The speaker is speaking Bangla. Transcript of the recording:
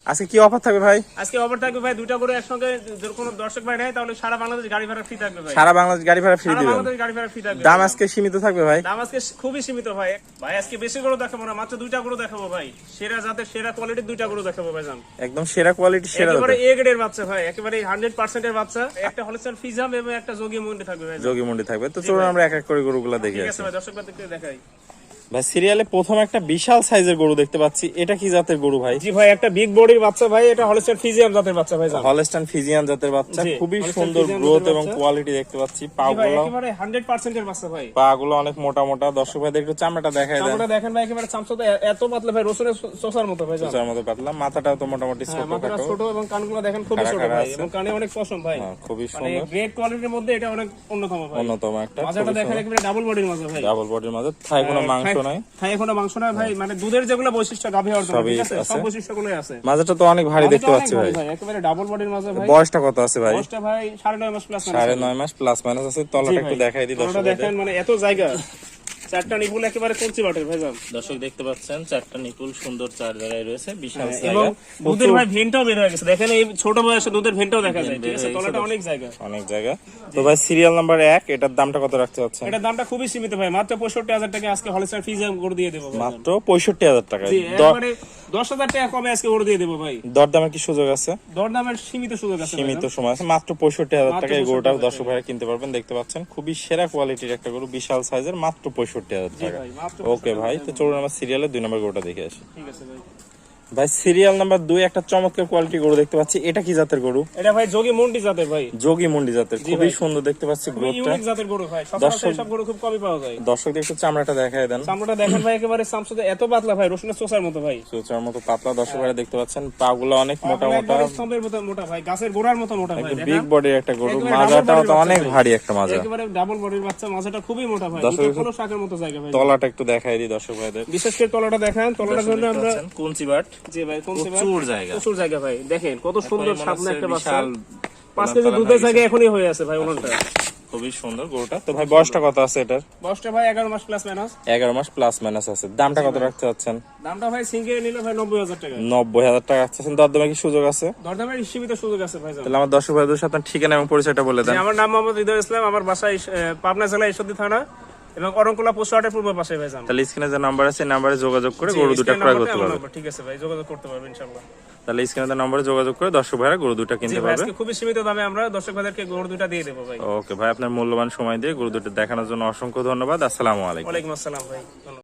আজকে কি অফার থাকবে ভাই? আজকে অফার থাকবে ভাই, দুইটা করে একসঙ্গে যদি কোনো দর্শক ভাই নেয় তাহলে সারা বাংলাদেশ গাড়ি ভাড়া ফ্রি থাকবে ভাই। সারা বাংলাদেশ গাড়ি ভাড়া ফ্রি সারা দিবেন? বাংলাদেশ গাড়ি ভাড়া ফ্রি থাকবে। দাম আজকে সীমিত থাকবে ভাই? দাম আজকে খুবই সীমিত ভাই। ভাই আজকে বেশি করে দেখাবো না, মাত্র দুইটা করে দেখাবো ভাই। সেরা জাতের সেরা কোয়ালিটির দুইটা করে দেখাবো ভাই জান। একদম সেরা কোয়ালিটি, সেরা একেবারে এ গ্রেডের বাচ্চা ভাই, একেবারে 100% এর বাচ্চা। একটা হলস্টাইন ফ্রিজিয়ান এবং একটা যোগী মুন্ডি থাকবে ভাই। যোগী মুন্ডি থাকবে। তো চলুন আমরা এক এক করে গরুগুলো দেখে ঠিক আসি। আছে ভাই, দর্শক ভাইদেরকে দেখাই। ভাই সিরিয়ালে প্রথম একটা বিশাল সাইজের গরু দেখতে পাচ্ছি, এটা কি জাতের গরু ভাই? জি ভাই, একটা বিগ বডির বাচ্চা ভাই, এটা হলস্টাইন ফ্রিজিয়ান জাতের বাচ্চা ভাই জান। হলস্টাইন ফ্রিজিয়ান জাতের বাচ্চা, জি, খুবই হলস্টাইন সুন্দর ফ্রিজিয়ান গ্রোথ জাতের এবং বাচ্চা। কোয়ালিটি দেখতে পাচ্ছি। জি ভাই, পাগুলো একেবারে 100% এর বাচ্চা ভাই। পাগুলো অনেক মোটা মোটা। দর্শক ভাই একটু চামড়াটা দেখায় দেন। চামড়া দেখেন ভাই, একেবারে চামচটা এত পাতলা ভাই, রসুনের চোষার মতো ভাই জান। চার মতো পাতলা, মাথাটাও তো মোটামুটি হ্যাঁ, ছোট মাথাটা খাটো। ছোট এবং কানগুলো দেখেন খুবই ছোট খাড়া ভাই, আছে। এবং কানে অনেক পশম ভাই। হ্যাঁ, খুবই মানে সুন্দর। গ্রেট কোয়ালিটির মধ্যে এটা অনেক অন্যতম ভাই। অন্যতম একটা মাজাটা দেখেন একেবারে ডাবল বডির মাজা ভাই। ডাবল বডির মাঝে থাই কোনো মাংস নাই। থাই কোনো মাংস নাই ভাই, মানে দুধের যেগুলো বৈশিষ্ট্য গাভী হওয়ার জন্য, সবই ঠিক আছে, আছে। সব বৈশিষ্ট্যগুলোই আছে। মাঝেটা তো অনেক ভারী দেখতে পাচ্ছি ভাই। একেবারে ডাবল বডির মাজা ভাই। বয়সটা কত আছে ভাই? বয়সটা ভাই 9.5 মাস প্লাস। 9.5 মাস প্লাস মাইনাস আছে। তলাটা একটু দেখাই দিই দর্শক। দেখেন মানে এত জায়গা, চারটা নিপুল একেবারে কঞ্চি বাটের ভাই জান। দর্শক দেখতে পাচ্ছেন চারটা নিপুল সুন্দর চার জায়গায় রয়েছে, বিশাল এবং জায়গা। দুধের ভাই ভেনটাও বের হয়ে গেছে, দেখেন এই ছোট বয়সে দুধের ভেনটাও দেখা যায়, ঠিক আছে, তলাটা অনেক জায়গা। অনেক জায়গা। তো ভাই সিরিয়াল নাম্বার 1, এটার দামটা কত রাখতে চাচ্ছেন? এটার দামটা খুবই সীমিত ভাই, মাত্র 65,000 টাকা আজকে হলস্টাইন ফ্রিজিয়ান করে দিয়ে দেবো ভাই। মাত্র 65,000 টাকা। জি, একবারে 10,000 টাকা কমে আজকে করে দিয়ে দেবো ভাই। দরদামের কি সুযোগ আছে? দরদামের সীমিত সুযোগ আছে ভাই। সীমিত সময় আছে। মাত্র 65,000 টাকা এই গরুটা দর্শক ভাইরা কিনতে পারবেন। দেখতে পাচ্ছেন খুবই সেরা কোয়ালিটির একটা গরু, বিশাল সাইজের, মাত্র 65,000 টাকা। ভাই, মাত্র ওকে ভাই, তো চলুন আমরা সিরিয়ালের 2 নম্বর গরুটা দেখে আসি। ঠিক আছে ভাই। ভাই সিরিয়াল নাম্বার 2, একটা চমৎকার কোয়ালিটি গরু দেখতে পাচ্ছি, এটা কি জাতের গরু? এটা ভাই যোগী মুন্ডি জাতের ভাই। যোগী মুন্ডি জাতের, খুবই সুন্দর দেখতে পাচ্ছি গ্রোথটা। ইউনিক জাতের গরু ভাই, সচরাচর সব গরু খুব কমই পাওয়া যায়। দর্শকদের একটু চামড়াটা দেখায় দেন। চামড়াটা দেখেন ভাই, একেবারে চামচটা এত পাতলা ভাই, রসুনের চোষার মতো ভাই। চোচার মতো পাতলা। দর্শক ভাইরা দেখতে পাচ্ছেন পাগুলো অনেক মোটা মোটা, একবারে স্তম্ভের মতো মোটা ভাই, গাছের গোড়ার মতো মোটা ভাই। দেখেন বিগ বডির একটা গরু। একেবারে মাজাটাও double তো body অনেক বাচ্চা ভারী একটা মাজা। একেবারে ডাবল বডির বাচ্চা, মাথাটা খুবই মোটা ভাই, দর্শক দুটো কোনো শাকের মতো জায়গা ভাই। তলাটা একটু দেখাই দিই দর্শক ভাইদের। বিশেষ করে তলাটা দেখেন, তলাটার জন্য আমরা কুঞ্চি বাট, জি ভাই প্রচুর জায়গা। প্রচুর জায়গা ভাই, দেখেন কত সুন্দর সামনে একটা বাচ্চা। বিশাল 5 কেজি দুধের জায়গা এখনই হয়ে আছে ভাই ওনারটা। খুবই সুন্দর গরুটা। তো ভাই বয়সটা কত আছে এটার? বয়সটা ভাই 11 মাস প্লাস মাইনাস। 11 মাস প্লাস মাইনাস আছে। দামটা কত রাখতে চাচ্ছেন? দামটা ভাই সিঙ্গেল নিলে ভাই 90,000 টাকা। 90,000 টাকা চাচ্ছেন। দরদামে কি সুযোগ আছে? দরদামের সীমিত সুযোগ আছে ভাই জান। তাহলে আমার দর্শক ভাইদের সাথে ঠিকানা এবং পরিচয়টা বলে দেন। আমার নাম মোহাম্মদ হৃদয় ইসলাম, আমার বাসা পাবনা জেলা ঈশ্বরদী থানা এবং অরণকুলা পোস্ট অফিসের পূর্ব পাশে ভাই জান। তাহলে স্ক্রিনে যে নাম্বার আছে নাম্বারে যোগাযোগ করে গরু দুটো ক্রয় করতে পারবে। ঠিক আছে ভাই, যোগাযোগ করতে পারবেন ইনশাআল্লাহ। তাহলে স্ক্রিনে যে নাম্বারে যোগাযোগ করে দর্শক ভাইরা গরু দুটো জি কিনতে ভাই, পারবে। আজকে খুবই সীমিত দামে আমরা দর্শক ভাইদেরকে গরু দুটো দিয়ে দেবো ভাই। ওকে ভাই, আপনার মূল্যবান সময় দিয়ে গরু দুটো দেখানোর জন্য অসংখ্য ধন্যবাদ। আসসালামু আলাইকুম। ওয়ালাইকুম আসসালাম ভাই।